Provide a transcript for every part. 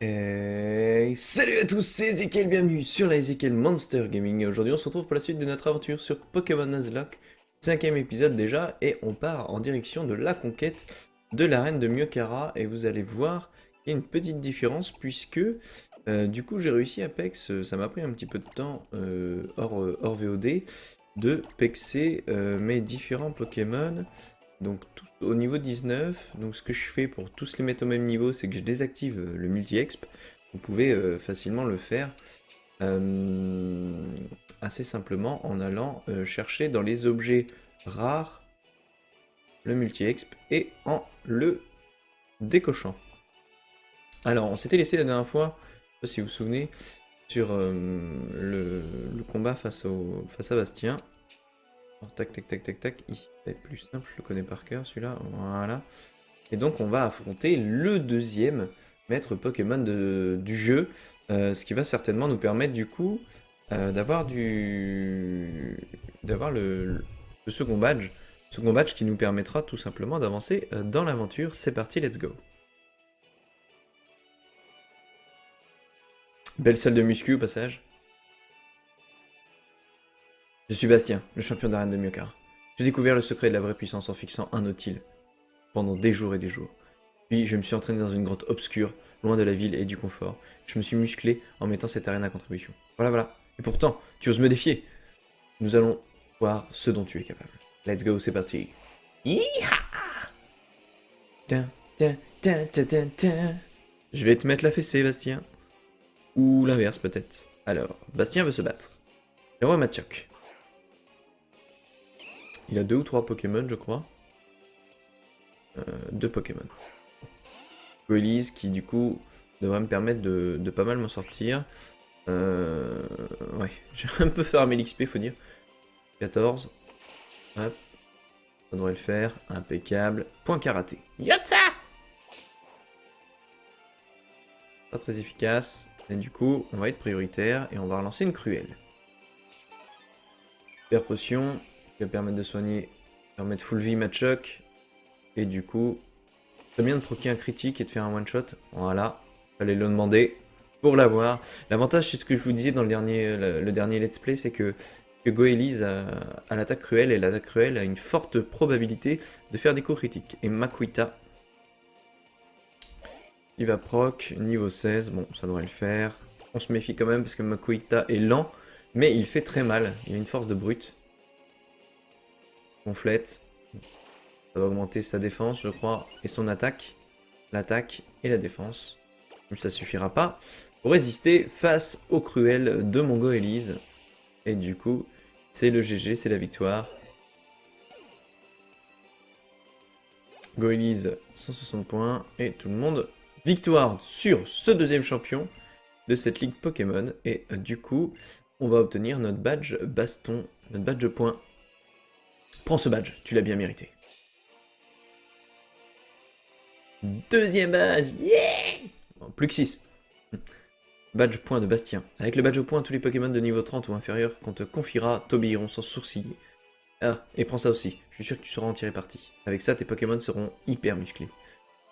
Et salut à tous, c'est Ezekiel, bienvenue sur la Ezekiel Monster Gaming. Et aujourd'hui on se retrouve pour la suite de notre aventure sur Pokémon Nuzlocke, 5ème épisode déjà, et on part en direction de la conquête de l'arène de Myokara. Et vous allez voir qu'il y a une petite différence puisque du coup j'ai réussi à Pex, ça m'a pris un petit peu de temps hors VOD, de pexer mes différents Pokémon. Donc tout, au niveau 19, donc ce que je fais pour tous les mettre au même niveau, c'est que je désactive le multi-exp. Vous pouvez facilement le faire assez simplement en allant chercher dans les objets rares le multi-exp et en le décochant. Alors on s'était laissé la dernière fois, je sais pas si vous vous souvenez, sur le combat face à Bastien. Alors, tac, tac, tac, tac, tac. Ici, ça va être plus simple, je le connais par cœur celui-là. Voilà. Et donc, on va affronter le deuxième maître Pokémon du jeu. Ce qui va certainement nous permettre, du coup, d'avoir le second badge. Second badge qui nous permettra tout simplement d'avancer dans l'aventure. C'est parti, let's go. Belle salle de muscu au passage. Je suis Bastien, le champion d'arène de Myokara. J'ai découvert le secret de la vraie puissance en fixant un Nautile pendant des jours et des jours. Puis je me suis entraîné dans une grotte obscure, loin de la ville et du confort. Je me suis musclé en mettant cette arène à contribution. Voilà, voilà. Et pourtant, tu oses me défier. Nous allons voir ce dont tu es capable. Let's go, c'est parti. Yeeha! Tin, tin, tin, tin, tin, tin. Je vais te mettre la fessée, Bastien. Ou l'inverse, peut-être. Alors, Bastien veut se battre. Le roi Machoc. Il a 2 ou 3 Pokémon, je crois. 2 Pokémon. Goélise qui, du coup, devrait me permettre de pas mal m'en sortir. Ouais, j'ai un peu farmé l'XP, faut dire. 14. Hop. Ça devrait le faire. Impeccable. Point karaté. Yotza! Pas très efficace. Et du coup, on va être prioritaire et on va relancer une cruelle. Super potion qui va permettre de soigner, permettre full vie Machoc. Et du coup, c'est bien de proquer un critique et de faire un one shot. Voilà. Fallait le demander pour l'avoir. L'avantage, c'est ce que je vous disais dans le dernier let's play, c'est que Goélise a l'attaque cruelle, et l'attaque cruelle a une forte probabilité de faire des coups critiques. Et Makuita, il va proc, niveau 16, bon, ça devrait le faire. On se méfie quand même parce que Makuita est lent, mais il fait très mal. Il a une force de brute. Conflète. Ça va augmenter sa défense, je crois, et son attaque. L'attaque et la défense. Mais ça suffira pas pour résister face au cruel de mon Goélise. Et du coup, c'est le GG, c'est la victoire. Goélise, 160 points. Et tout le monde, victoire sur ce deuxième champion de cette ligue Pokémon. Et du coup, on va obtenir notre badge baston, notre badge point. Prends ce badge, tu l'as bien mérité. Deuxième badge, yeah! Bon, plus que 6. Badge point de Bastien. Avec le badge point, tous les Pokémon de niveau 30 ou inférieur qu'on te confiera t'obéiront sans sourciller. Ah, et prends ça aussi, je suis sûr que tu sauras en tirer parti. Avec ça, tes Pokémon seront hyper musclés.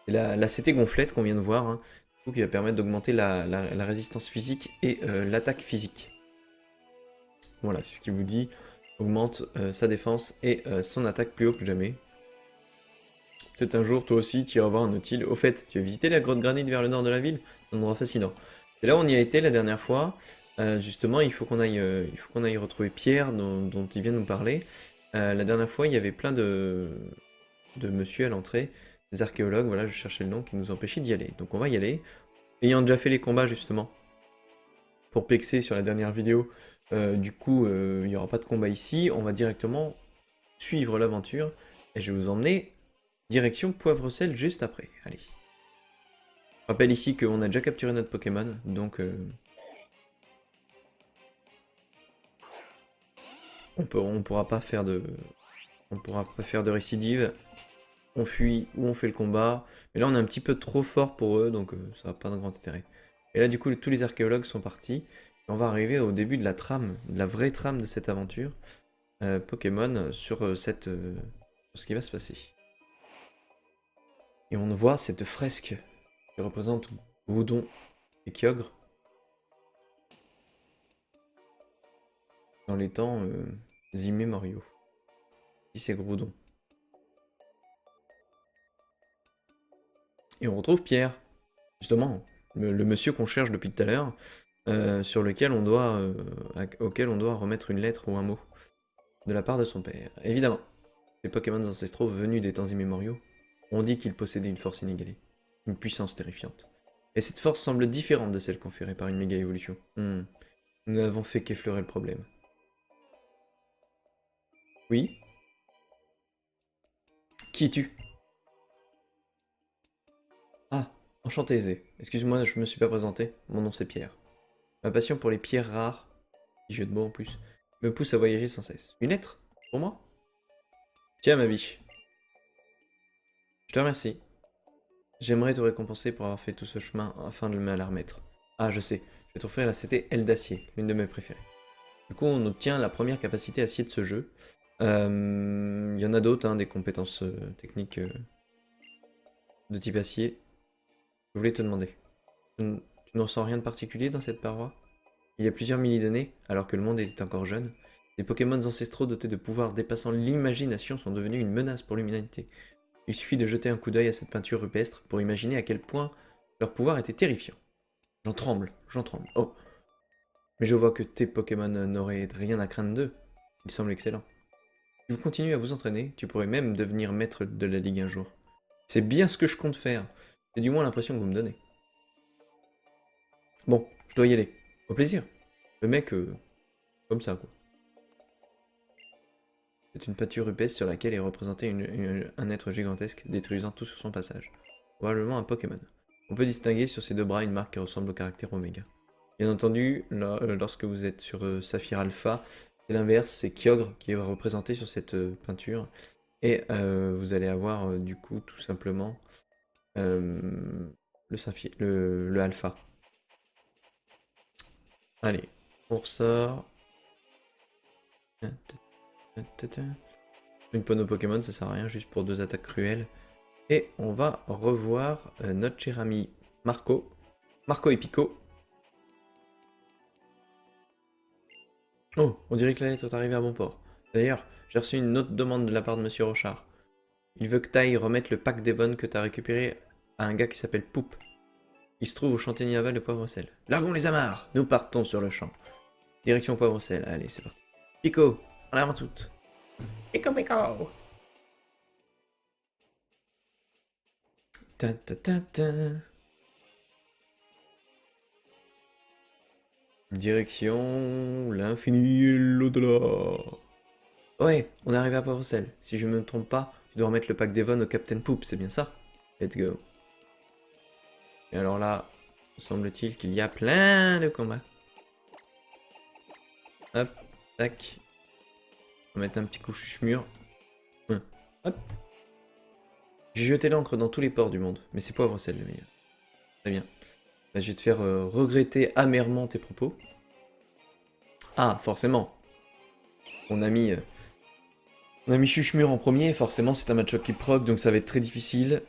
C'est la CT gonflette qu'on vient de voir, hein, qui va permettre d'augmenter la résistance physique et l'attaque physique. Voilà, c'est ce qu'il vous dit. Augmente sa défense et son attaque plus haut que jamais. Peut-être un jour, toi aussi, tu iras voir un Nautile. Au fait, tu as visité la grotte granite vers le nord de la ville? C'est un endroit fascinant. C'est là où on y a été la dernière fois. Justement, il faut qu'on aille retrouver Pierre, dont il vient nous parler. La dernière fois, il y avait plein de monsieur à l'entrée, des archéologues, voilà, je cherchais le nom, qui nous empêchait d'y aller. Donc on va y aller. Ayant déjà fait les combats, justement, pour pexer sur la dernière vidéo, du coup, il n'y aura pas de combat ici. On va directement suivre l'aventure. Et je vais vous emmener direction Poivre-Sel juste après. Allez. Je rappelle ici qu'on a déjà capturé notre Pokémon, donc on pourra pas faire de récidive. On fuit ou on fait le combat. Mais là on est un petit peu trop fort pour eux, donc ça n'a pas de grand intérêt. Et là du coup tous les archéologues sont partis. Et on va arriver au début de la trame, de la vraie trame de cette aventure Pokémon sur sur ce qui va se passer. Et on voit cette fresque qui représente Groudon Et Kyogre. Dans les temps immémoriaux. Si c'est Groudon. Et on retrouve Pierre. Justement, le monsieur qu'on cherche depuis tout à l'heure, auquel on doit remettre une lettre ou un mot. De la part de son père. Évidemment, les Pokémon ancestraux venus des temps immémoriaux ont dit qu'ils possédaient une force inégalée. Une puissance terrifiante. Et cette force semble différente de celle conférée par une méga évolution. Nous n'avons fait qu'effleurer le problème. Oui? Qui es-tu? Ah, enchanté Aisé. Excuse-moi, je me suis pas présenté. Mon nom c'est Pierre. Ma passion pour les pierres rares, jeu de mots en plus, me pousse à voyager sans cesse. Une lettre? Pour moi? Tiens ma biche. Je te remercie. J'aimerais te récompenser pour avoir fait tout ce chemin afin de me la remettre. Ah, je sais, je vais t'offrir la CT Aile d'acier, l'une de mes préférées. Du coup, on obtient la première capacité acier de ce jeu. Il y en a d'autres, hein, des compétences techniques de type acier. Je voulais te demander, tu n'en sens rien de particulier dans cette paroi? Il y a plusieurs milliers d'années, alors que le monde était encore jeune, les Pokémon ancestraux dotés de pouvoirs dépassant l'imagination sont devenus une menace pour l'humanité. Il suffit de jeter un coup d'œil à cette peinture rupestre pour imaginer à quel point leur pouvoir était terrifiant. J'en tremble, j'en tremble. Oh! Mais je vois que tes Pokémon n'auraient rien à craindre d'eux. Ils semblent excellents. Si vous continuez à vous entraîner, tu pourrais même devenir maître de la Ligue un jour. C'est bien ce que je compte faire. C'est du moins l'impression que vous me donnez. Bon, je dois y aller. Au plaisir. Le mec, comme ça, quoi. C'est une peinture rupestre sur laquelle est représenté un être gigantesque, détruisant tout sur son passage. Probablement un Pokémon. On peut distinguer sur ses deux bras une marque qui ressemble au caractère Oméga. Bien entendu, lorsque vous êtes sur Saphir Alpha, c'est l'inverse, c'est Kyogre qui est représenté sur cette peinture. Et vous allez avoir du coup tout simplement le Alpha. Allez, on ressort. Une pono Pokémon, ça sert à rien, juste pour 2 attaques cruelles. Et on va revoir notre cher ami Marco. Marco et Pico. Oh, on dirait que la lettre est arrivée à bon port. D'ailleurs, j'ai reçu une autre demande de la part de Monsieur Rochard. Il veut que t'ailles remettre le pack d'Evon que t'as récupéré à un gars qui s'appelle Poupe. Il se trouve au chantier naval de Poivre-Sel. Largons les amarres! Nous partons sur le champ. Direction Poivre-Sel. Allez, c'est parti. Pico, en avant toute. Pico, Pico! Ta ta ta ta. Direction l'infini et l'au-delà. Ouais, on est arrivé à Poivre-Sel. Si je me trompe pas, tu dois remettre le pack d'Evon au Captain Poop, c'est bien ça? Let's go. Et alors là, semble-t-il qu'il y a plein de combats. Hop, tac. On va mettre un petit coup chuche-mur. Hop. J'ai jeté l'encre dans tous les ports du monde, mais c'est Poivre-Sel le meilleur. Très bien. Là, je vais te faire regretter amèrement tes propos. Ah, forcément. On a mis Chuchemur en premier, forcément c'est un match-up qui proc, donc ça va être très difficile.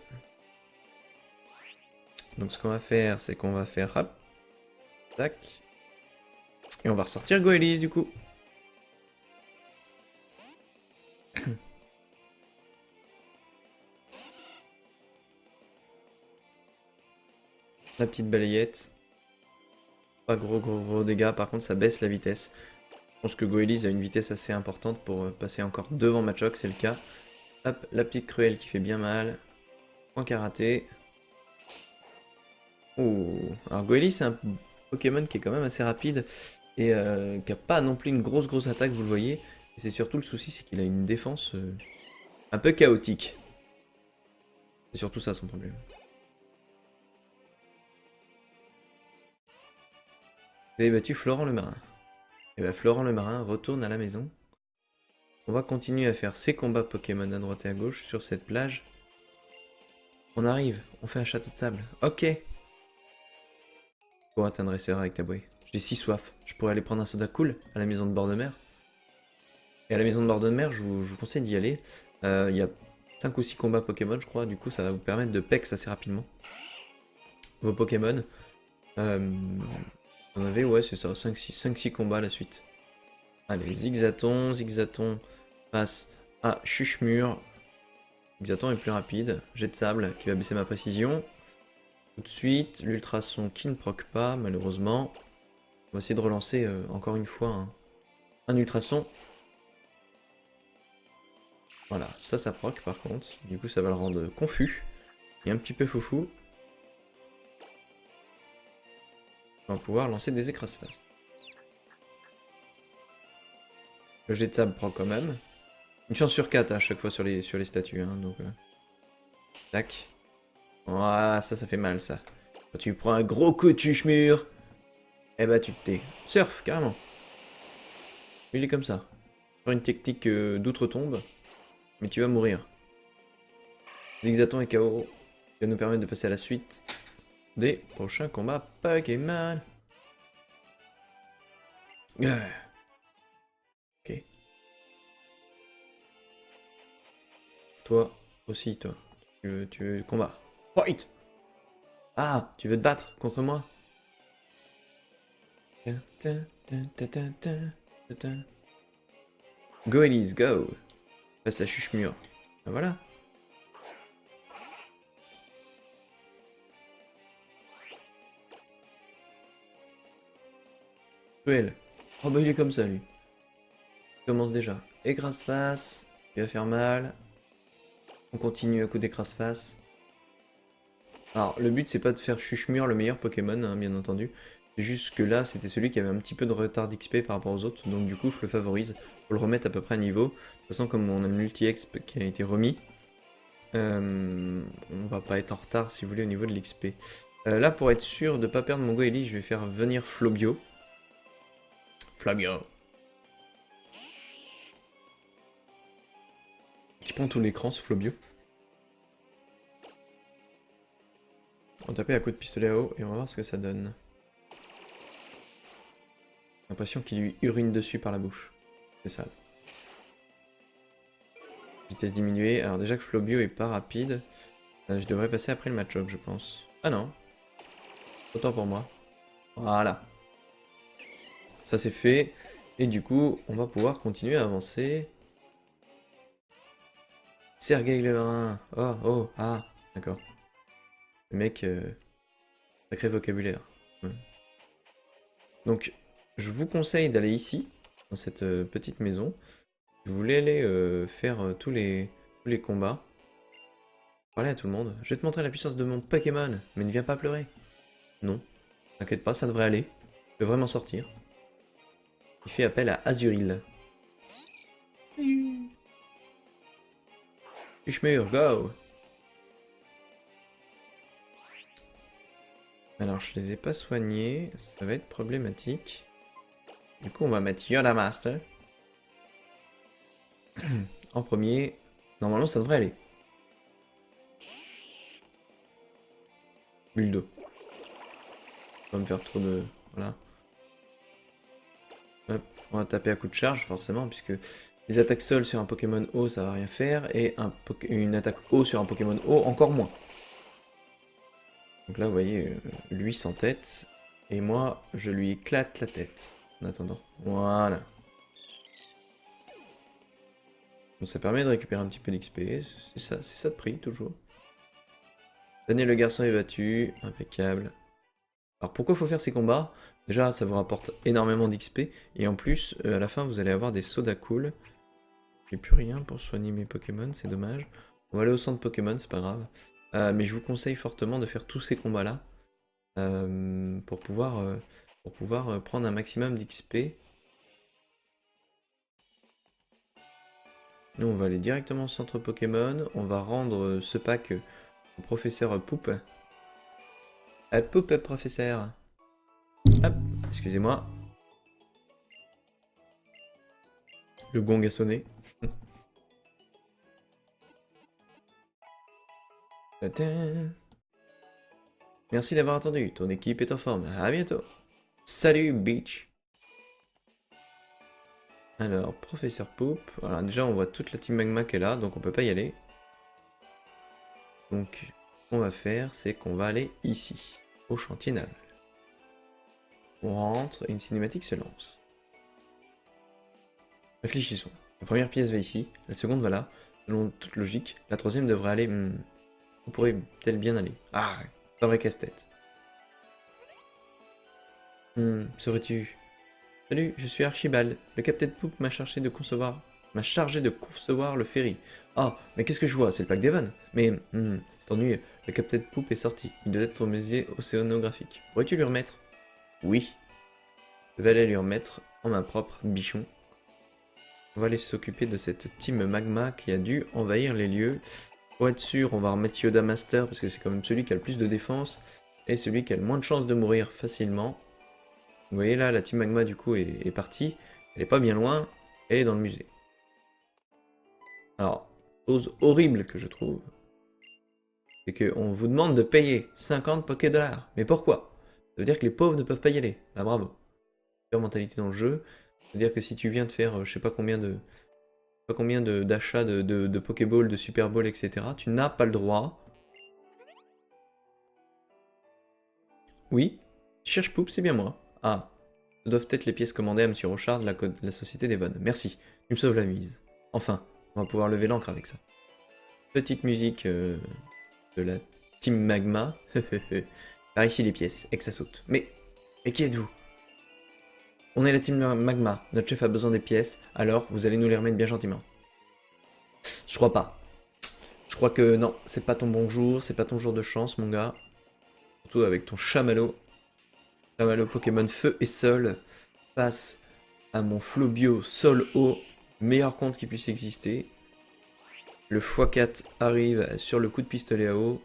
Donc ce qu'on va faire, c'est qu'on va faire hop, tac. Et on va ressortir Goélis du coup. La petite balayette. Pas gros dégâts, par contre ça baisse la vitesse. Je pense que Goélis a une vitesse assez importante pour passer encore devant Machoc, c'est le cas. Hop, la petite cruelle qui fait bien mal. Point karaté. Oh, alors Goélis c'est un Pokémon qui est quand même assez rapide et qui a pas non plus une grosse attaque, vous le voyez. Et c'est surtout le souci, c'est qu'il a une défense un peu chaotique. C'est surtout ça son problème. Vous avez battu Florent le Marin. Et bien Florent le Marin retourne à la maison. On va continuer à faire ses combats Pokémon à droite et à gauche sur cette plage. On arrive, on fait un château de sable. Ok. Pour atteindre dresseur avec ta bouée. J'ai si soif. Je pourrais aller prendre un soda cool à la maison de bord de mer. Et à la maison de bord de mer, je vous conseille d'y aller. Il y a 5 ou 6 combats Pokémon, je crois. Du coup, ça va vous permettre de pex assez rapidement vos Pokémon. On avait, ouais, c'est ça, 5-6 combats à la suite. Allez, Zigzaton passe à Chuchemur. Zigzaton est plus rapide. Jet de sable qui va baisser ma précision. Tout de suite, l'ultrason qui ne proc pas, malheureusement. On va essayer de relancer encore une fois un ultrason. Voilà, ça proc par contre. Du coup, ça va le rendre confus et un petit peu foufou. On va pouvoir lancer des écrase-face. Le jet de sable proc quand même. Une chance sur 4 à chaque fois sur les statues, hein, donc... Tac. Voilà, ça fait mal, ça. Quand tu prends un gros coup de chuchemur, eh bah tu te tais. Surf, carrément. Il est comme ça. Faire une technique d'outre-tombe, mais tu vas mourir. Zigzaton et KO, qui va nous permettre de passer à la suite des prochains combats Pokémon. Ok. Toi aussi, toi. Tu veux combat. Fight! Ah, tu veux te battre contre moi? Go Elise, go! Passe à Chuchemur. Ben voilà. Cruel. Oh bah il est comme ça lui. Il commence déjà. Écrase-face. Il va faire mal. On continue à coup d'écrase-face. Alors le but c'est pas de faire Chuchemur le meilleur Pokémon, hein, bien entendu. C'est juste que là c'était celui qui avait un petit peu de retard d'XP par rapport aux autres. Donc du coup je le favorise pour le remettre à peu près à niveau. De toute façon comme on a le multi-exp qui a été remis. On va pas être en retard si vous voulez au niveau de l'XP. Là pour être sûr de pas perdre mon Goélie, je vais faire venir Flobio. Flobio. Qui prend tout l'écran ce Flobio. On va taper à coup de pistolet à eau et on va voir ce que ça donne. J'ai l'impression qu'il lui urine dessus par la bouche. C'est ça. Vitesse diminuée. Alors déjà que Flobio est pas rapide, je devrais passer après le Machop je pense. Ah non. Autant pour moi. Voilà. Ça c'est fait. Et du coup, on va pouvoir continuer à avancer. Sergueï le marin. Oh, oh, ah. D'accord. Le mec, sacré vocabulaire. Ouais. Donc, je vous conseille d'aller ici, dans cette petite maison. Si vous voulez aller faire tous les combats. Parlez à tout le monde. Je vais te montrer la puissance de mon Pokémon, mais ne viens pas pleurer. Non, t'inquiète pas, ça devrait aller. Je devrais m'en sortir. Il fait appel à Azuril. Chuchemur, go! Alors, je les ai pas soignés, ça va être problématique. Du coup, on va mettre Yoda Master. En premier. Normalement, ça devrait aller. Bulle d'eau. Pas me faire trop de... Voilà. Hop, on va taper à coup de charge, forcément, puisque les attaques sol sur un Pokémon eau, ça va rien faire, et une attaque eau sur un Pokémon eau, encore moins. Donc là, vous voyez, lui sans tête, et moi, je lui éclate la tête, en attendant. Voilà. Donc ça permet de récupérer un petit peu d'XP, c'est ça de prix, toujours. Daniel le garçon est battu, impeccable. Alors pourquoi il faut faire ces combats? Déjà, ça vous rapporte énormément d'XP, et en plus, à la fin, vous allez avoir des sodas cool. J'ai plus rien pour soigner mes Pokémon, c'est dommage. On va aller au centre Pokémon, c'est pas grave. Mais je vous conseille fortement de faire tous ces combats-là pour pouvoir prendre un maximum d'XP. Nous, on va aller directement au centre Pokémon. On va rendre ce pack au professeur Poup. Poup, professeur. Hop, excusez-moi. Le gong a sonné. Merci d'avoir attendu, ton équipe est en forme, à bientôt. Salut Beach. Alors, professeur Poup, voilà, déjà on voit toute la team Magma qui est là, donc on peut pas y aller. Donc, ce qu'on va faire, c'est qu'on va aller ici, au chantier naval. On rentre et une cinématique se lance. Réfléchissons. La première pièce va ici, la seconde va là. Selon toute logique, la troisième devrait aller... où pourrait-elle bien aller? Ah, c'est un vrai casse-tête. Saurais-tu... Salut, je suis Archibald. Le capitaine Poop m'a chargé de concevoir le ferry. Ah, mais qu'est-ce que je vois? C'est le pack d'Evan. Mais, c'est ennuyeux. Le capitaine Poop est sorti. Il doit être au musée océanographique. Pourrais-tu lui remettre? Oui. Je vais aller lui remettre en main propre, bichon. On va aller s'occuper de cette team magma qui a dû envahir les lieux. Pour être sûr, on va remettre Yoda Master parce que c'est quand même celui qui a le plus de défense et celui qui a le moins de chances de mourir facilement. Vous voyez là, la team magma du coup est partie. Elle est pas bien loin, elle est dans le musée. Alors, chose horrible que je trouve, c'est qu'on vous demande de payer 50 Poké-dollars. Mais pourquoi? Ça veut dire que les pauvres ne peuvent pas y aller. Ah bravo. Super mentalité dans le jeu. C'est-à-dire que si tu viens de faire je sais pas combien d'achats de Pokéball, de Super Ball, etc., tu n'as pas le droit. Oui, tu cherches Poop, c'est bien moi. Ah, ce doivent être les pièces commandées à Monsieur Rochard de la Société des Bonnes. Merci, tu me sauves la mise. Enfin, on va pouvoir lever l'encre avec ça. Petite musique de la Team Magma. Par ici les pièces, et que ça saute. Mais qui êtes-vous? On est la Team Magma, notre chef a besoin des pièces, alors vous allez nous les remettre bien gentiment. Je crois pas. Je crois que non, c'est pas ton bon jour, c'est pas ton jour de chance, mon gars. Surtout avec ton chamallow. Chamallow Pokémon Feu et Sol passe à mon Flobio Sol-Eau, meilleur compte qui puisse exister. Le x4 arrive sur le coup de pistolet à eau.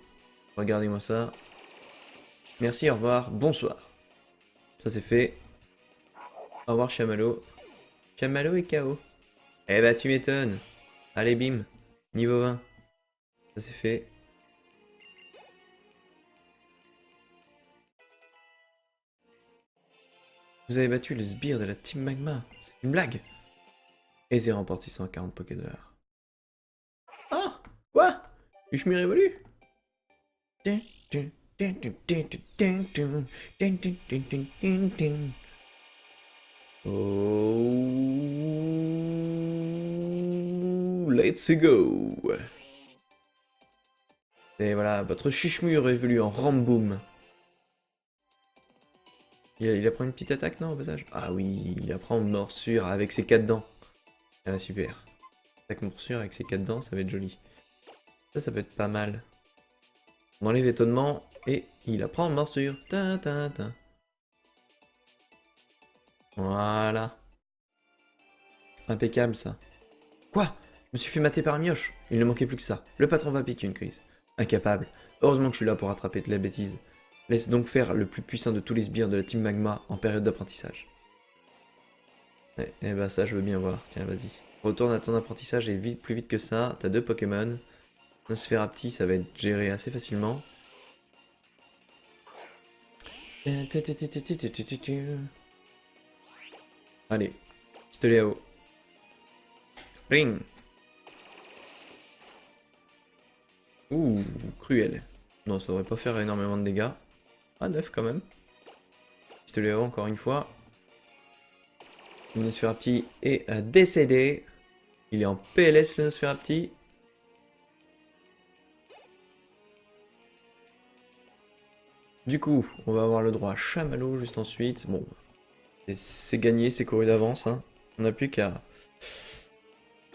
Regardez-moi ça. Merci, au revoir, bonsoir. Ça c'est fait. Au revoir Chamallow. Chamallow est KO. Eh bah tu m'étonnes. Allez bim, niveau 20. Ça c'est fait. Vous avez battu le sbire de la Team Magma. C'est une blague. Et c'est remporté 140 Poké-dollars. Ah, quoi? Je m'y révolue. Oh, let's go. Et voilà, votre chuchemure est venu en ramboum. Il apprend une petite attaque, non, au passage? Ah oui, il apprend morsure avec ses 4 dents. Ah super. Attaque morsure avec ses 4 dents, ça va être joli. Ça peut être pas mal. On enlève étonnement et il apprend morsure. Ta, ta, ta. Voilà. Impeccable ça. Quoi? Je me suis fait mater par un mioche. Il ne manquait plus que ça. Le patron va piquer une crise. Incapable. Heureusement que je suis là pour rattraper de la bêtise. Laisse donc faire le plus puissant de tous les sbires de la Team Magma en période d'apprentissage. Eh ben ça je veux bien voir. Tiens vas-y. Retourne à ton apprentissage et vite, plus vite que ça. T'as 2 Pokémon. Nosferapti ça va être géré assez facilement. Allez. Pistolet à eau. Ring. Ouh, cruel. Non, ça devrait pas faire énormément de dégâts. Ah, 9 quand même. Pistolet à eau encore une fois. Le Nosferapti est décédé. Il est en PLS le Nosferapti. Du coup, on va avoir le droit à Chamallow juste ensuite. Bon, c'est gagné, c'est couru d'avance. Hein. On n'a plus qu'à...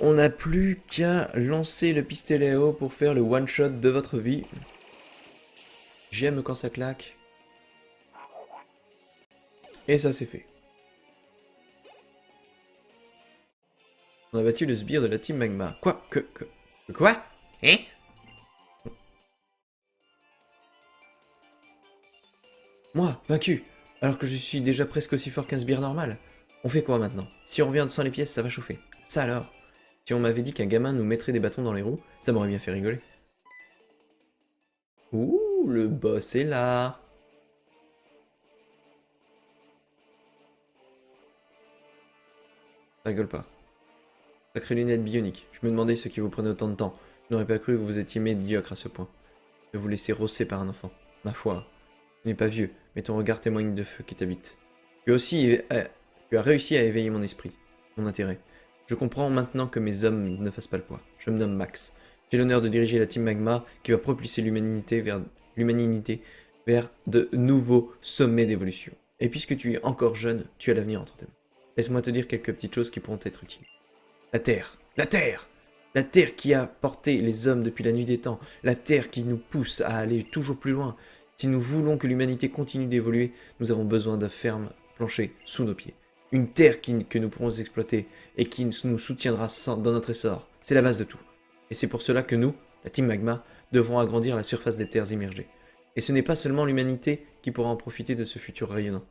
On n'a plus qu'à lancer le pistolet à eau pour faire le one-shot de votre vie. J'aime quand ça claque. Et ça c'est fait. On a battu le sbire de la Team Magma. Quoi? Quoi? Hein? Moi, vaincu, alors que je suis déjà presque aussi fort qu'un sbire normal. On fait quoi maintenant? Si on revient sans les pièces, ça va chauffer. Ça alors? Si on m'avait dit qu'un gamin nous mettrait des bâtons dans les roues, ça m'aurait bien fait rigoler. Ouh, le boss est là. Ça rigole pas. Sacrée lunette bionique. Je me demandais ce qui vous prenait autant de temps. Je n'aurais pas cru que vous étiez médiocre à ce point. De vous laisser rosser par un enfant. Ma foi, tu n'es pas vieux, mais ton regard témoigne de feu qui t'habite. Tu as réussi à éveiller mon esprit, mon intérêt. Je comprends maintenant que mes hommes ne fassent pas le poids. Je me nomme Max. J'ai l'honneur de diriger la Team Magma qui va propulser l'humanité vers de nouveaux sommets d'évolution. Et puisque tu es encore jeune, tu as l'avenir entre tes mains. Laisse-moi te dire quelques petites choses qui pourront être utiles. La Terre. La Terre! La Terre qui a porté les hommes depuis la nuit des temps. La Terre qui nous pousse à aller toujours plus loin. Si nous voulons que l'humanité continue d'évoluer, nous avons besoin d'un ferme plancher sous nos pieds. Une terre que nous pourrons exploiter et qui nous soutiendra dans notre essor. C'est la base de tout. Et c'est pour cela que nous, la Team Magma, devrons agrandir la surface des terres immergées. Et ce n'est pas seulement l'humanité qui pourra en profiter de ce futur rayonnant.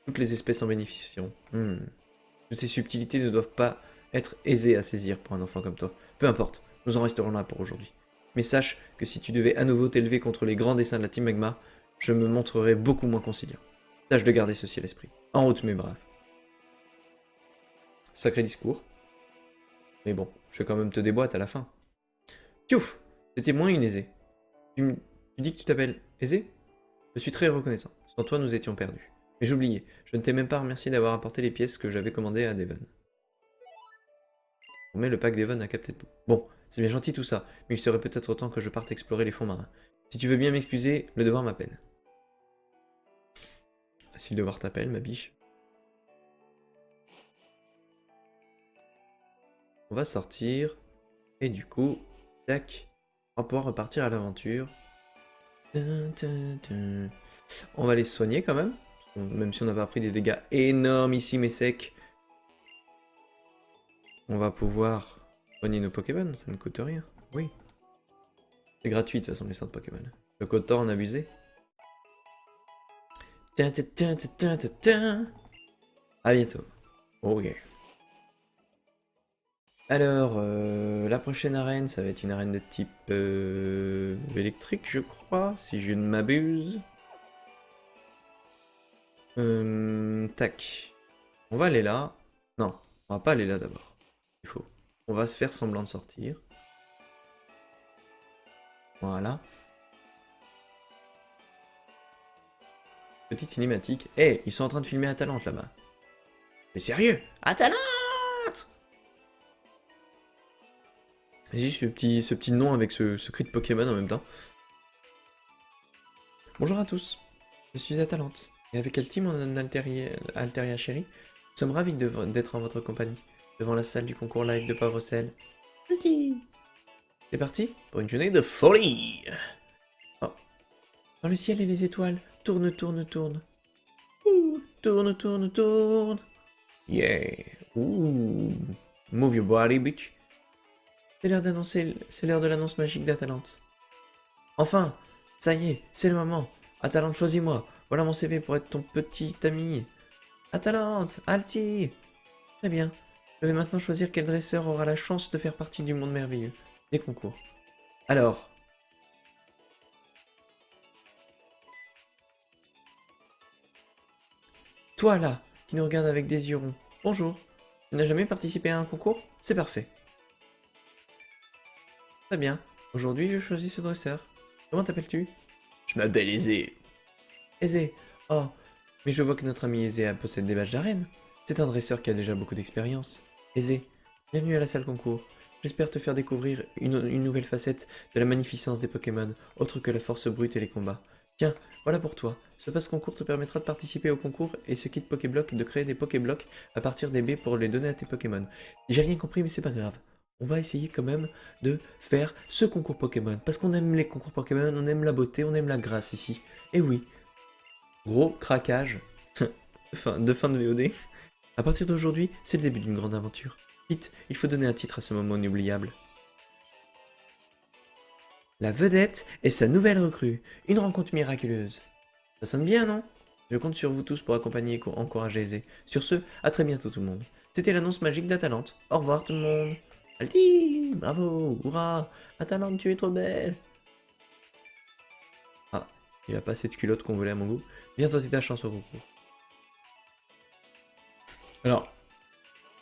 Toutes les espèces en bénéficieront. Toutes ces subtilités ne doivent pas être aisées à saisir pour un enfant comme toi. Peu importe, nous en resterons là pour aujourd'hui. Mais sache que si tu devais à nouveau t'élever contre les grands desseins de la Team Magma, je me montrerai beaucoup moins conciliant. Tâche de garder ceci à l'esprit. En route, mes braves. Sacré discours. Mais bon, je vais quand même te déboîter à la fin. Tiouf! C'était moins une aisée. Tu dis que tu t'appelles Aisée? Je suis très reconnaissant. Sans toi, nous étions perdus. Mais j'oubliais, je ne t'ai même pas remercié d'avoir apporté les pièces que j'avais commandées à Devon. On met le pack Devon à capter de peau. Bon, c'est bien gentil tout ça, mais il serait peut-être temps que je parte explorer les fonds marins. Si tu veux bien m'excuser, le devoir m'appelle. Si le devoir t'appelle, ma biche. On va sortir. Et du coup, tac, on va pouvoir repartir à l'aventure. On va les soigner quand même. Même si on avait pris des dégâts énormes ici, mais secs. On va pouvoir soigner nos Pokémon, ça ne coûte rien. Oui. C'est gratuit de toute façon les centres Pokémon. Donc autant en abuser. À bientôt. Ok. Alors, la prochaine arène, ça va être une arène de type électrique, je crois, si je ne m'abuse. Tac. On va aller là. Non, on va pas aller là d'abord. Il faut. On va se faire semblant de sortir. Voilà. Petite cinématique. Eh, ils sont en train de filmer Atalante là-bas. Mais sérieux, Atalante! Vas-y, ce petit nom avec ce cri de Pokémon en même temps. Bonjour à tous, je suis Atalante. Et avec quel team en Altaria chérie, nous sommes ravis d'être en votre compagnie, devant la salle du concours live de Pavrocel. C'est parti pour une journée de folie. Oh. Dans le ciel et les étoiles, tourne, tourne, tourne. Ouh, tourne, tourne, tourne. Yeah. Ouh. Move your body, bitch. C'est l'heure de l'annonce magique d'Atalante. Enfin, ça y est, c'est le moment. Atalante, choisis-moi. Voilà mon CV pour être ton petit ami. Atalante, Alti. Très bien. Je vais maintenant choisir quel dresseur aura la chance de faire partie du monde merveilleux des concours. Alors. Toi là, qui nous regarde avec des yeux ronds. Bonjour. Tu n'as jamais participé à un concours? C'est parfait. Très bien. Aujourd'hui, je choisis ce dresseur. Comment t'appelles-tu? Je m'appelle Aisé. Aisé. Oh, mais je vois que notre ami Aisé possède des badges d'arène. C'est un dresseur qui a déjà beaucoup d'expérience. Aisé, bienvenue à la salle concours. J'espère te faire découvrir une nouvelle facette de la magnificence des Pokémon, autre que la force brute et les combats. Tiens, voilà pour toi. Ce passe concours te permettra de participer au concours et ce kit Pokéblock de créer des Pokéblocs à partir des baies pour les donner à tes Pokémon. J'ai rien compris mais c'est pas grave. On va essayer quand même de faire ce concours Pokémon. Parce qu'on aime les concours Pokémon, on aime la beauté, on aime la grâce ici. Et oui, gros craquage de fin de VOD. À partir d'aujourd'hui, c'est le début d'une grande aventure. Vite, il faut donner un titre à ce moment inoubliable. La vedette et sa nouvelle recrue. Une rencontre miraculeuse. Ça sonne bien, non? Je compte sur vous tous pour accompagner et encourager Aisé. Sur ce, à très bientôt tout le monde. C'était l'annonce magique d'Atalante. Au revoir tout le monde. Alti, bravo, hurrah, Atalante, tu es trop belle. Ah, il a pas assez de culottes qu'on voulait à mon goût. Viens tenter ta chance au concours. Alors,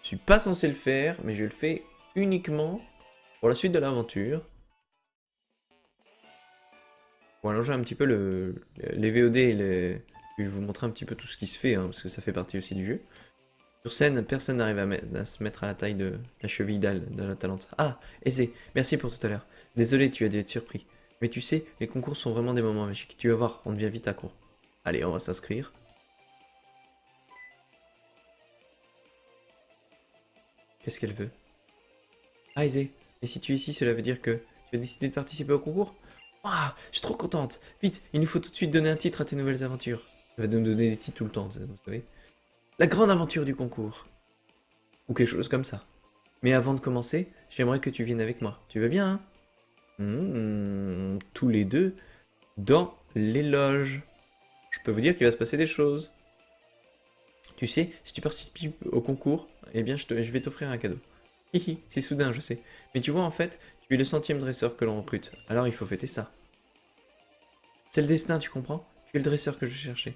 je suis pas censé le faire, mais je le fais uniquement pour la suite de l'aventure. Pour allonger un petit peu les VOD et Je vais vous montrer un petit peu tout ce qui se fait, hein, parce que ça fait partie aussi du jeu. Sur scène, personne n'arrive à se mettre à la taille de la cheville d'Al, de la Talente. Ah, Aisé, merci pour tout à l'heure. Désolé, tu as dû être surpris. Mais tu sais, les concours sont vraiment des moments magiques. Tu vas voir, on devient vite accro. Allez, on va s'inscrire. Qu'est-ce qu'elle veut? Ah, Aisé, et si tu es ici, cela veut dire que tu as décidé de participer au concours? Ah, je suis trop contente. Vite, il nous faut tout de suite donner un titre à tes nouvelles aventures. Elle va nous donner des titres tout le temps, vous savez. La grande aventure du concours. Ou quelque chose comme ça. Mais avant de commencer, j'aimerais que tu viennes avec moi. Tu veux bien, hein? Tous les deux dans les loges. Je peux vous dire qu'il va se passer des choses. Tu sais, si tu participes au concours, eh bien je vais t'offrir un cadeau. Hihi, c'est soudain, je sais. Mais tu vois, en fait, tu es le 100e dresseur que l'on recrute. Alors il faut fêter ça. C'est le destin, tu comprends? Tu es le dresseur que je cherchais.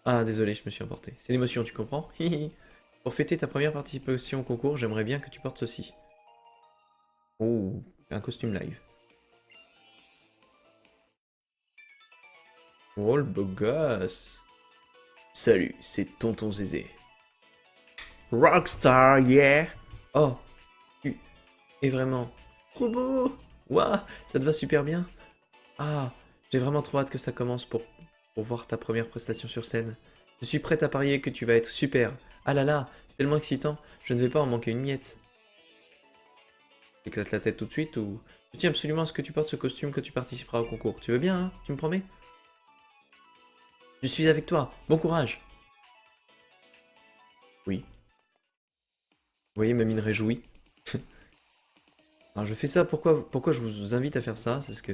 Ah, désolé, je me suis emporté. C'est l'émotion, tu comprends? Hihi. Pour fêter ta première participation au concours, j'aimerais bien que tu portes ceci. Oh, un costume live. Oh, le beau gosse. Salut, c'est Tonton Zézé. Rockstar, yeah. Oh, tu es vraiment trop beau. Waouh, ça te va super bien. Ah, j'ai vraiment trop hâte que ça commence pour voir ta première prestation sur scène. Je suis prête à parier que tu vas être super. Ah là là, c'est tellement excitant, je ne vais pas en manquer une miette. T'éclates la tête tout de suite ou... Je tiens absolument à ce que tu portes ce costume que tu participeras au concours. Tu veux bien, hein? Tu me promets? Je suis avec toi, bon courage. Oui. Vous voyez ma mine réjouie. Alors je fais ça, pourquoi je vous invite à faire ça? C'est parce que,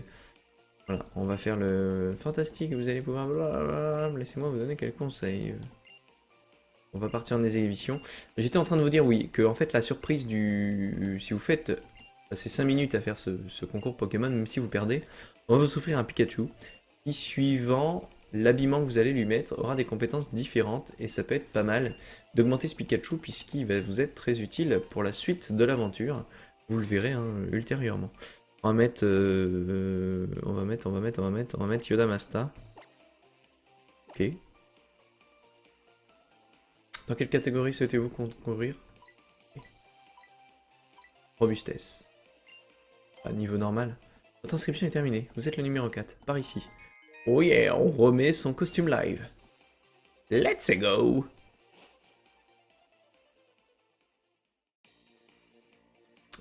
voilà, on va faire le fantastique, vous allez pouvoir... Laissez-moi vous donner quelques conseils. On va partir en exhibition. J'étais en train de vous dire, oui, que en fait la surprise du... Si vous faites passer 5 minutes à faire ce concours Pokémon, même si vous perdez, on va vous offrir un Pikachu qui, suivant l'habillement que vous allez lui mettre, aura des compétences différentes et ça peut être pas mal d'augmenter ce Pikachu puisqu'il va vous être très utile pour la suite de l'aventure. Vous le verrez, hein, ultérieurement. On va mettre, on va mettre Yoda Masta. Ok. Dans quelle catégorie souhaitez-vous concourir? Robustesse. À niveau normal. Votre inscription est terminée. Vous êtes le numéro 4. Par ici. Oh yeah, on remet son costume live. Let's go!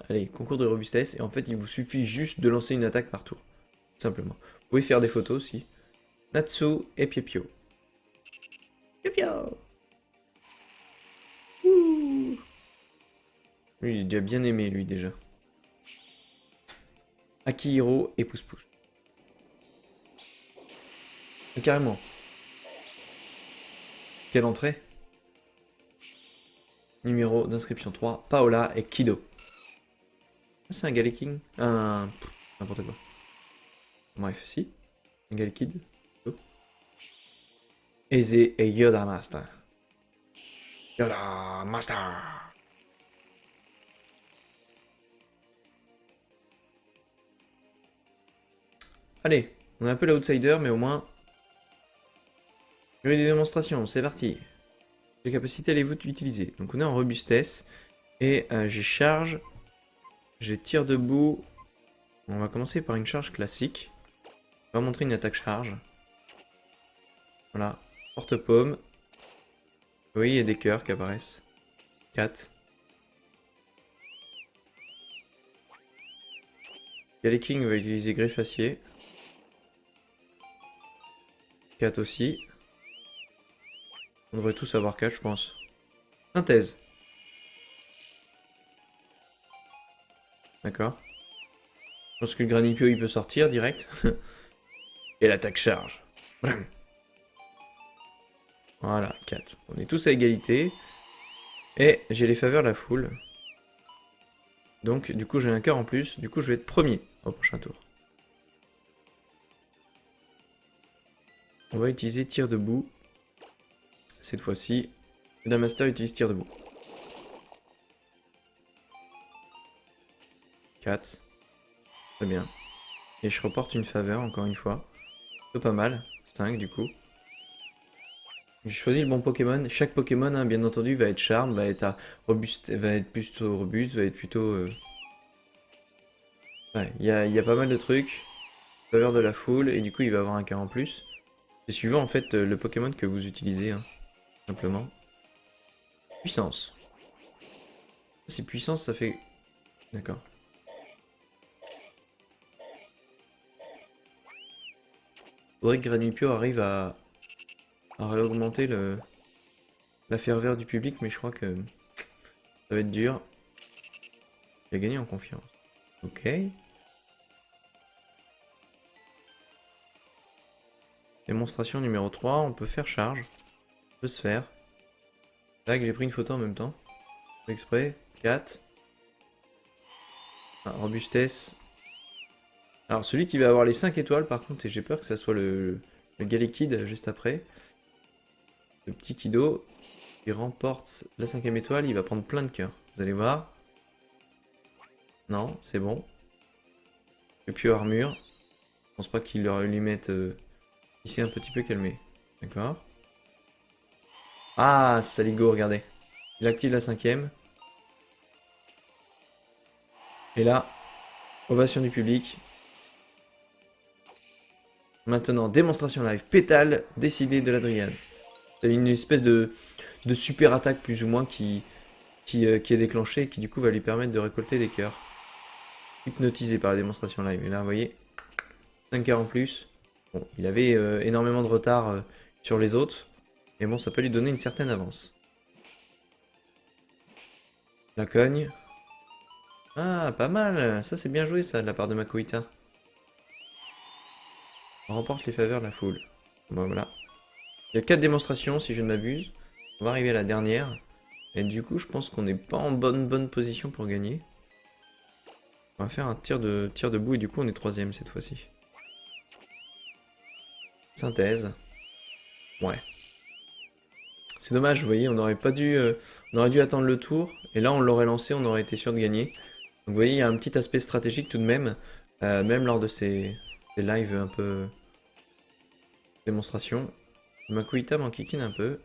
Allez, concours de robustesse. Et en fait, il vous suffit juste de lancer une attaque par tour. Simplement. Vous pouvez faire des photos aussi. Natsu et Piepio. Piepio! Ouh. Lui, il est déjà bien aimé, lui, déjà. Akihiro et Pousse Pousse. Carrément. Quelle entrée? Numéro d'inscription 3, Paola et Kido. C'est un Galeking? N'importe quoi. Bref, si. Un Galekid. Oh. Eze et Yoda Master. Yoda Master. Allez, on est un peu l'outsider, mais au moins... J'ai des démonstrations, c'est parti. Quelle capacité allez-vous utiliser? Donc on est en robustesse. Et j'ai charge. J'ai tir debout. On va commencer par une charge classique. On va montrer une attaque charge. Voilà. Porte-paume. Oui, il y a des cœurs qui apparaissent. 4. Galeking va utiliser griffe acier. 4 aussi. On devrait tous avoir 4, je pense. Synthèse. D'accord. Je pense que le Granipio il peut sortir direct. Et l'attaque charge. Voilà, 4. On est tous à égalité. Et j'ai les faveurs de la foule. Donc du coup j'ai un cœur en plus. Du coup je vais être premier au prochain tour. On va utiliser tir debout. Cette fois-ci, la master utilise tir debout. 4. Très bien. Et je reporte une faveur encore une fois. C'est pas mal. 5 du coup. J'ai choisi le bon Pokémon. Chaque Pokémon, hein, bien entendu, va être charme, va être robuste, va être plutôt robuste, va être plutôt... Ouais, il y a pas mal de trucs. Faveur de la foule, et du coup il va avoir un quart en plus. C'est suivant en fait le Pokémon que vous utilisez, hein, simplement. Puissance. Si puissance, ça fait... D'accord. Faudrait que Granupio arrive à réaugmenter la ferveur du public, mais je crois que ça va être dur. Il a gagné en confiance. Ok. Démonstration numéro 3, on peut faire charge. On peut se faire. C'est vrai que j'ai pris une photo en même temps. Exprès. 4. Ah, robustesse. Alors celui qui va avoir les 5 étoiles par contre, et j'ai peur que ça soit le Galekid juste après. Le petit Kido, qui remporte la 5ème étoile, il va prendre plein de cœurs. Vous allez voir. Non, c'est bon. Et puis armure. Je pense pas qu'il lui mette... Il s'est un petit peu calmé. D'accord. Ah, Saligo, regardez. Il active la 5ème. Et là, ovation du public. Maintenant, démonstration live. Pétale, décidé de la Dryade. C'est une espèce de super attaque plus ou moins qui est déclenchée et qui du coup va lui permettre de récolter des cœurs. Hypnotisé par la démonstration live. Et là, vous voyez, 5 cœurs en plus. Bon, il avait énormément de retard sur les autres. Mais bon, ça peut lui donner une certaine avance. La cogne. Ah, pas mal. Ça, c'est bien joué, ça, de la part de Makuhita. On remporte les faveurs de la foule. Bon, voilà. Il y a 4 démonstrations, si je ne m'abuse. On va arriver à la dernière. Et du coup, je pense qu'on n'est pas en bonne position pour gagner. On va faire un tir debout et du coup, on est 3ème cette fois-ci. Synthèse. Ouais. C'est dommage, vous voyez, on aurait pas dû, on aurait dû attendre le tour. Et là, on l'aurait lancé, on aurait été sûr de gagner. Donc vous voyez, il y a un petit aspect stratégique tout de même. Même lors de ces lives un peu... démonstration. Makuhita m'enquiquine un peu.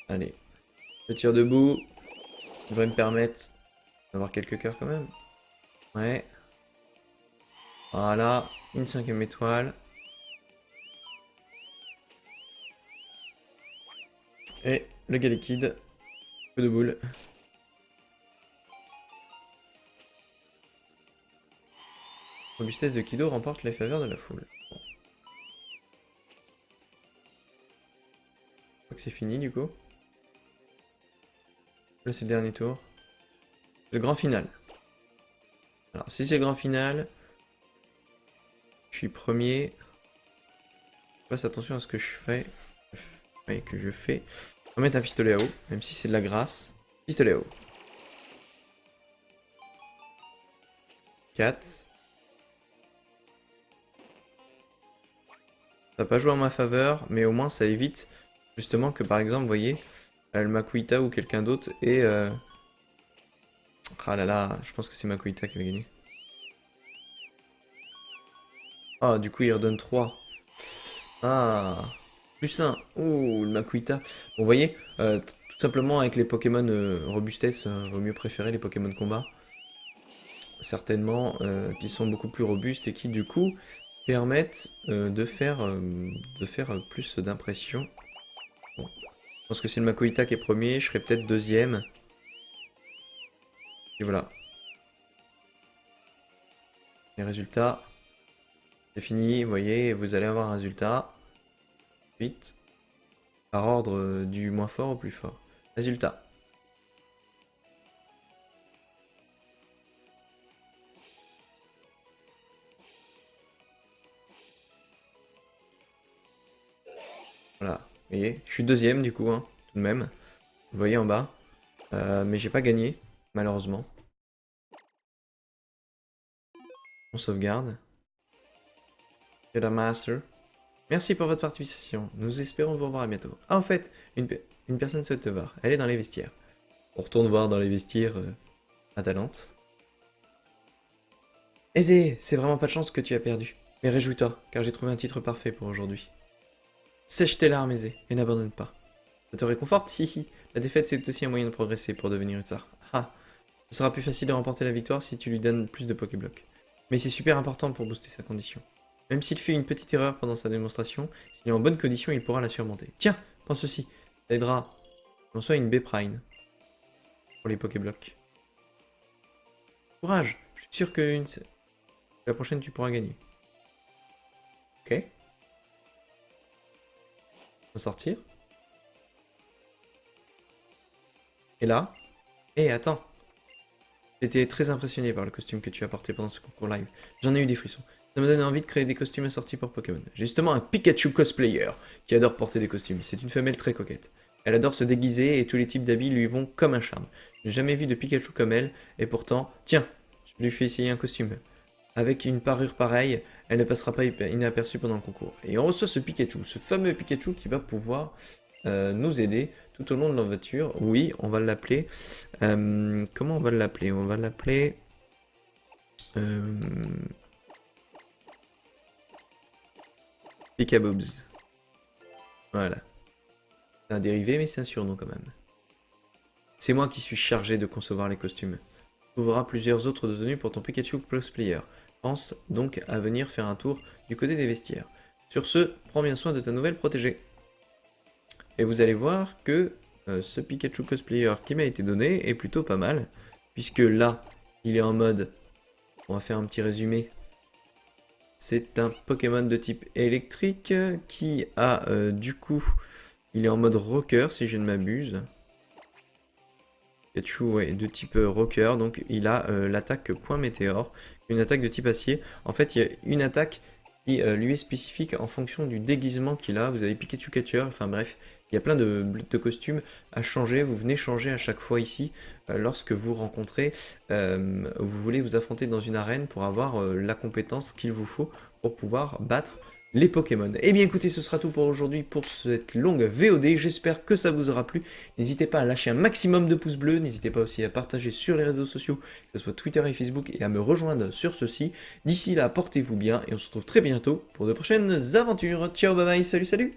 Allez. Le tir debout devrait me permettre d'avoir quelques cœurs quand même. Ouais. Voilà. Une 5ème étoile. Et le Galekid. Peu de boule. Robustesse de Kido remporte les faveurs de la foule. Bon. Je crois que c'est fini du coup. Là c'est le dernier tour. Le grand final. Alors si c'est le grand final, je suis premier. Je fasse attention à ce que je fais. Oui, que je fais. On va mettre un pistolet à eau, même si c'est de la grâce. Pistolet à eau. 4. Ça va pas jouer en ma faveur, mais au moins ça évite justement que par exemple, vous voyez, le Makuhita ou quelqu'un d'autre et... Ah là là, je pense que c'est Makuhita qui va gagner. Ah, du coup il redonne 3. Ah, plus 1. Oh, le Makuhita. Bon, vous voyez, tout simplement avec les Pokémon robustesse, vaut mieux préférer les Pokémon combat. Certainement, qui sont beaucoup plus robustes et qui du coup permettent de faire plus d'impression. Bon. Je pense que c'est le Makuhita qui est premier, je serai peut-être deuxième. Et voilà. Les résultats, c'est fini, vous voyez, vous allez avoir un résultat. 8. Par ordre du moins fort au plus fort. Résultat. Voilà, vous voyez, je suis deuxième du coup, hein, tout de même. Vous voyez en bas. Mais j'ai pas gagné, malheureusement. On sauvegarde. C'est la master. Merci pour votre participation. Nous espérons vous revoir à bientôt. Ah, en fait, une personne souhaite te voir. Elle est dans les vestiaires. On retourne voir dans les vestiaires à Talente. Aisé, c'est vraiment pas de chance que tu as perdu. Mais réjouis-toi, car j'ai trouvé un titre parfait pour aujourd'hui. Sèche tes larmes aisées et n'abandonne pas. Ça te réconforte? Hihi. La défaite, c'est aussi un moyen de progresser pour devenir une star. Ah. Ce sera plus facile de remporter la victoire si tu lui donnes plus de Pokéblocs. Mais c'est super important pour booster sa condition. Même s'il fait une petite erreur pendant sa démonstration, s'il est en bonne condition, il pourra la surmonter. Tiens, prends ceci. Ça aidera en soi une B-Prime pour les Pokéblocs. Courage, je suis sûr que la prochaine tu pourras gagner. Ok. On va sortir. Et là. Eh, attends. J'étais très impressionné par le costume que tu as porté pendant ce concours live. J'en ai eu des frissons. Ça me donne envie de créer des costumes assortis pour Pokémon. J'ai justement un Pikachu cosplayer qui adore porter des costumes. C'est une femelle très coquette. Elle adore se déguiser et tous les types d'habits lui vont comme un charme. Je n'ai jamais vu de Pikachu comme elle, et pourtant, tiens, je lui fais essayer un costume. Avec une parure pareille, elle ne passera pas inaperçue pendant le concours. Et on reçoit ce Pikachu, ce fameux Pikachu qui va pouvoir nous aider tout au long de l'aventure. Oui, on va l'appeler. Comment on va l'appeler? On va l'appeler... Pikaboobs. Voilà. C'est un dérivé, mais c'est un surnom quand même. C'est moi qui suis chargé de concevoir les costumes. Tu trouveras plusieurs autres de tenues pour ton Pikachu cosplayer. Pense donc à venir faire un tour du côté des vestiaires. Sur ce, prends bien soin de ta nouvelle protégée. Et vous allez voir que ce Pikachu cosplayer qui m'a été donné est plutôt pas mal. Puisque là, il est en mode... On va faire un petit résumé. C'est un Pokémon de type électrique qui a du coup... Il est en mode rocker si je ne m'abuse. Pikachu ouais, de type rocker, donc il a l'attaque point météore, une attaque de type acier. En fait, il y a une attaque qui lui est spécifique en fonction du déguisement qu'il a. Vous avez Pikachu Catcher, enfin bref, il y a plein de costumes à changer. Vous venez changer à chaque fois ici lorsque vous rencontrez, vous voulez vous affronter dans une arène pour avoir la compétence qu'il vous faut pour pouvoir battre les Pokémon. Et bien écoutez, ce sera tout pour aujourd'hui pour cette longue VOD. J'espère que ça vous aura plu. N'hésitez pas à lâcher un maximum de pouces bleus. N'hésitez pas aussi à partager sur les réseaux sociaux, que ce soit Twitter et Facebook, et à me rejoindre sur ceux-ci. D'ici là, portez-vous bien et on se retrouve très bientôt pour de prochaines aventures. Ciao, bye bye, salut, salut!